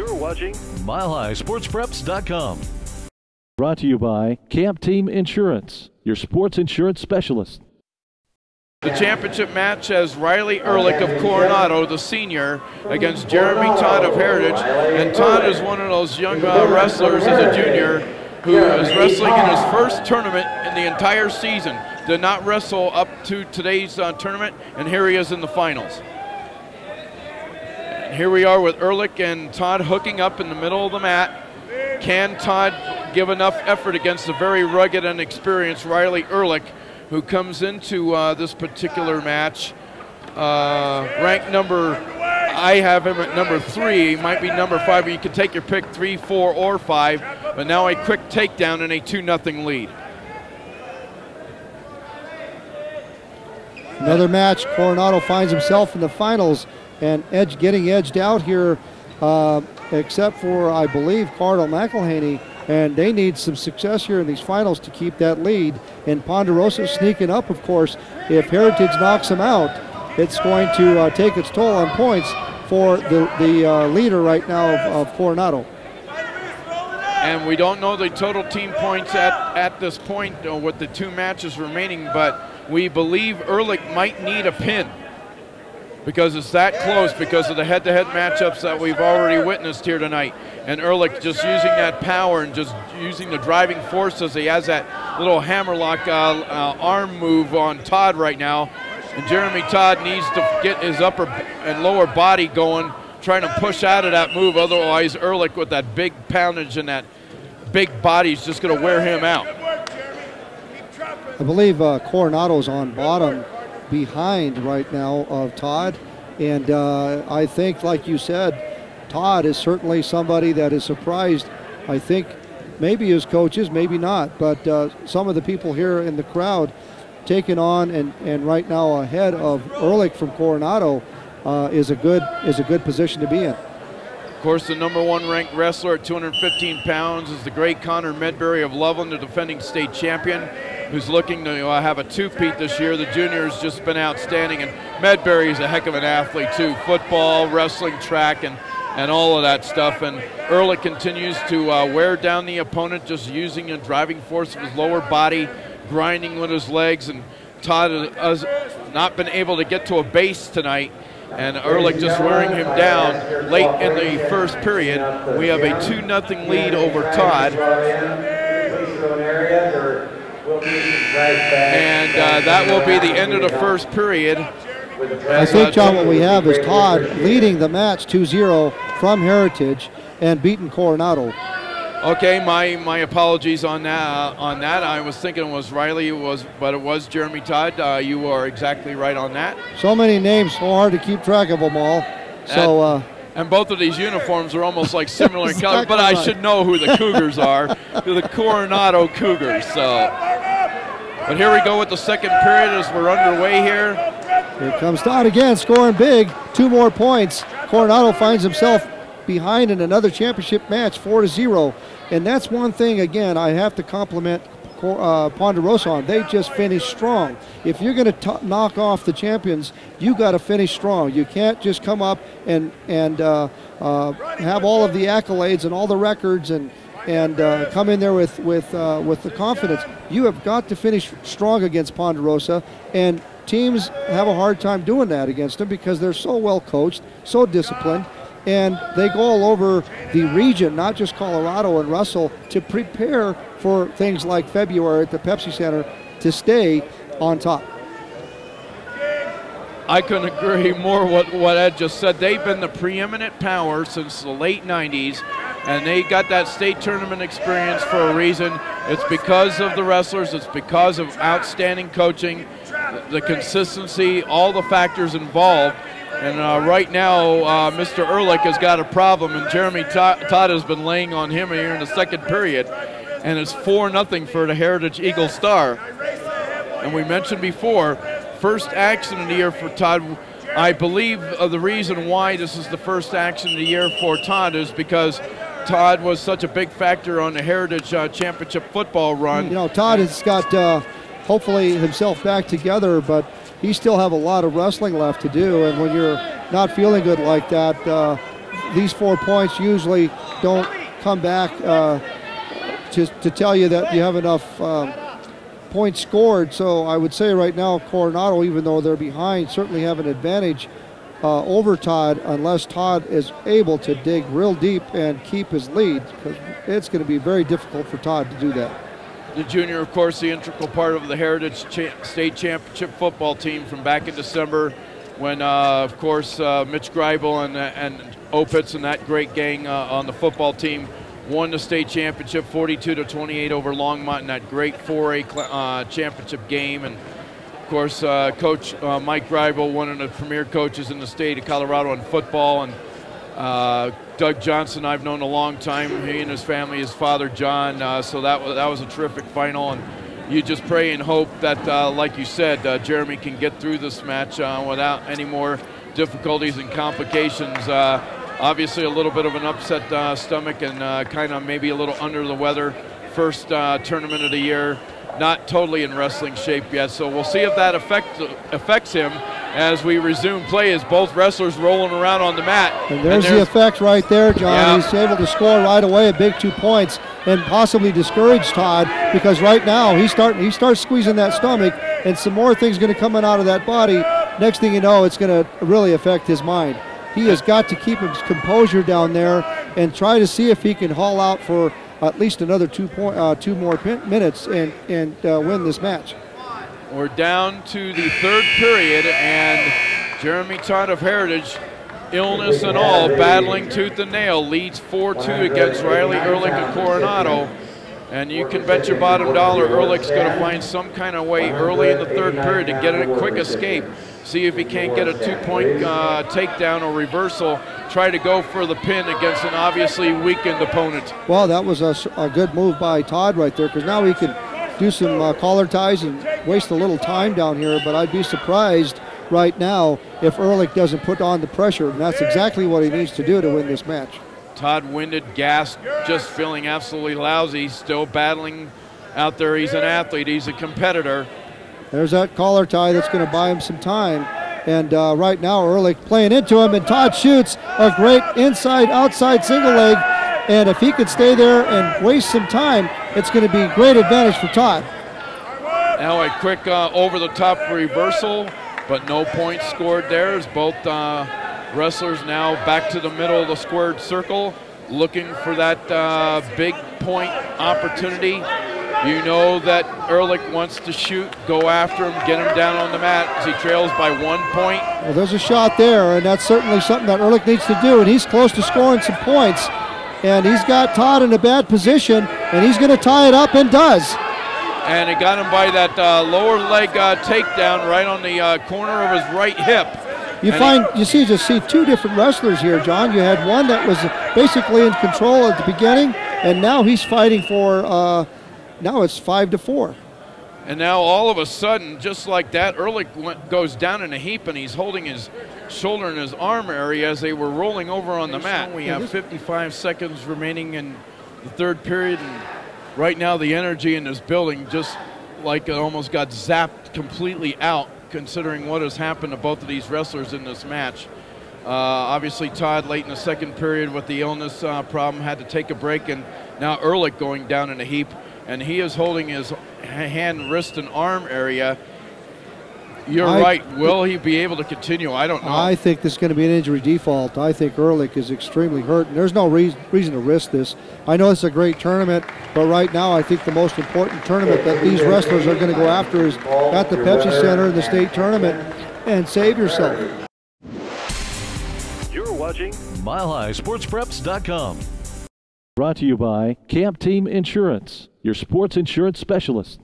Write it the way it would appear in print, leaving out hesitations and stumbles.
You're watching MileHighSportsPreps.com. Brought to you by Camp Team Insurance, your sports insurance specialist. The championship match has Riley Ehrlich of Coronado, the senior, against Jeremy Todd of Heritage. And Todd is one of those young wrestlers as a junior who is wrestling in his first tournament in the entire season. Did not wrestle up to today's tournament, and here he is in the finals. And here we are with Ehrlich and Todd hooking up in the middle of the mat. Can Todd give enough effort against the very rugged and experienced Riley Ehrlich, who comes into this particular match ranked number, I have him at number 3, might be number 5, but you can take your pick, 3, 4, or 5, but now a quick takedown and a 2-0 lead. Another match, Coronado finds himself in the finals and getting edged out here, except for, I believe, Cardinal McElhaney. And they need some success here in these finals to keep that lead. And Ponderosa sneaking up, of course. If Heritage knocks him out, it's going to take its toll on points for the leader right now of Coronado. And we don't know the total team points at this point with the 2 matches remaining, but we believe Ehrlich might need a pin because it's that close because of the head-to-head matchups that we've already witnessed here tonight. And Ehrlich just using that power and just using the driving force as he has that little hammerlock arm move on Todd right now. And Jeremy Todd needs to get his upper and lower body going, trying to push out of that move. Otherwise, Ehrlich with that big poundage and that big body is just going to wear him out. I believe Coronado's on bottom behind right now of Todd, and I think, like you said, Todd is certainly somebody that is surprised. I think maybe his coaches, maybe not, but some of the people here in the crowd taking on and right now ahead of Erlich from Coronado is a good position to be in. Of course, the number 1 ranked wrestler at 215 pounds is the great Connor Medbury of Loveland, the defending state champion, who's looking to have a two-peat this year. The junior has just been outstanding, and Medbury is a heck of an athlete too. Football, wrestling, track, and all of that stuff. And Erlich continues to wear down the opponent, just using a driving force of his lower body, grinding with his legs. And Todd has not been able to get to a base tonight, and Ehrlich just wearing him down late in the first period. We have a 2-0 lead over Todd. And that will be the end of the first period. I think, John, what we have is Todd leading the match 2-0 from Heritage and beating Coronado. Okay, my apologies on that. I was thinking it was Riley, but it was Jeremy Todd. You are exactly right on that. So many names, so hard to keep track of them all. So. And both of these uniforms are almost like similar in color, but I should know who the Cougars are. They're the Coronado Cougars. So, but here we go with the second period as we're underway here. Here comes Todd again, scoring big. 2 more points. Coronado finds himself behind in another championship match, 4-0. And that's one thing, again, I have to compliment Ponderosa on. They just finished strong. If you're going to knock off the champions, you got to finish strong. You can't just come up and have all of the accolades and all the records and come in there with the confidence. You have got to finish strong against Ponderosa, and teams have a hard time doing that against them because they're so well coached, so disciplined, and they go all over the region, not just Colorado and Russell, to prepare for things like February at the Pepsi Center to stay on top. I couldn't agree more with what Ed just said. They've been the preeminent power since the late 90s, and they got that state tournament experience for a reason. It's because of the wrestlers. It's because of outstanding coaching, the consistency, all the factors involved. And right now, Mr. Ehrlich has got a problem, and Jeremy Todd has been laying on him here in the second period. And it's 4-0 for the Heritage Eagle Star. And we mentioned before, first action of the year for Todd. I believe the reason why this is the first action of the year for Todd is because Todd was such a big factor on the Heritage Championship football run. You know, Todd has got hopefully himself back together, but he still have a lot of wrestling left to do. And when you're not feeling good like that, these 4 points usually don't come back to tell you that you have enough points scored. So I would say right now Coronado, even though they're behind, certainly have an advantage over Todd, unless Todd is able to dig real deep and keep his lead, because it's going to be very difficult for Todd to do that. The junior, of course, the integral part of the Heritage State Championship football team from back in December when, of course, Mitch Greibel and Opitz and that great gang on the football team won the state championship 42-28 over Longmont in that great 4A championship game. And of course, Coach Mike Greibel, one of the premier coaches in the state of Colorado in football, and Doug Johnson I've known a long time. He and his family, his father John. So that was a terrific final, and you just pray and hope that, like you said, Jeremy can get through this match without any more difficulties and complications. Obviously, a little bit of an upset stomach and kind of maybe a little under the weather. First tournament of the year. Not totally in wrestling shape yet, so we'll see if that affects him as we resume play, as both wrestlers rolling around on the mat. And there's the effect right there, John. Yeah. He's able to score right away a big 2 points and possibly discourage Todd, because right now he starts squeezing that stomach, and some more things going to come out of that body. Next thing you know, it's going to really affect his mind. He has got to keep his composure down there and try to see if he can haul out for at least another 2 more minutes and win this match. We're down to the third period, and Jeremy Todd of Heritage, illness and all, battling tooth and nail, leads 4-2 against Riley Ehrlich of Coronado. And you can bet your bottom dollar Erlich's going to find some kind of way early in the third period to get a quick escape. See if he can't get a 2-point takedown or reversal. Try to go for the pin against an obviously weakened opponent. Well, that was a good move by Todd right there, because now he can do some collar ties and waste a little time down here. But I'd be surprised right now if Ehrlich doesn't put on the pressure, and that's exactly what he needs to do to win this match. Todd winded, gassed, just feeling absolutely lousy, still battling out there. He's an athlete, he's a competitor. There's that collar tie that's going to buy him some time. And right now, Ehrlich playing into him, and Todd shoots a great inside-outside single leg. And if he could stay there and waste some time, it's going to be a great advantage for Todd. Now a quick over-the-top reversal, but no points scored there, as both wrestlers now back to the middle of the squared circle, looking for that big point opportunity. You know that Ehrlich wants to shoot, go after him, get him down on the mat as he trails by 1 point. Well, there's a shot there, and that's certainly something that Ehrlich needs to do, and he's close to scoring some points. And he's got Todd in a bad position, and he's going to tie it up, and does. And it got him by that lower leg takedown right on the corner of his right hip. You see two different wrestlers here, John. You had one that was basically in control at the beginning, and now he's fighting for, now it's 5-4. And now all of a sudden, just like that, Ehrlich goes down in a heap, and he's holding his shoulder and his arm area as they were rolling over on the mat. We have 55 seconds remaining in the third period, and right now the energy in this building just like it almost got zapped completely out, considering what has happened to both of these wrestlers in this match. Obviously Todd late in the second period with the illness problem had to take a break, and now Ehrlich going down in a heap, and he is holding his hand, wrist, and arm area. You're right. Will he be able to continue? I don't know. I think this is going to be an injury default. I think Ehrlich is extremely hurt, and there's no reason to risk this. I know it's a great tournament, but right now I think the most important tournament that these wrestlers are going to go after is at the Pepsi Center in the state tournament, and save yourself. You're watching MileHighSportsPreps.com. Brought to you by Camp Team Insurance, your sports insurance specialist.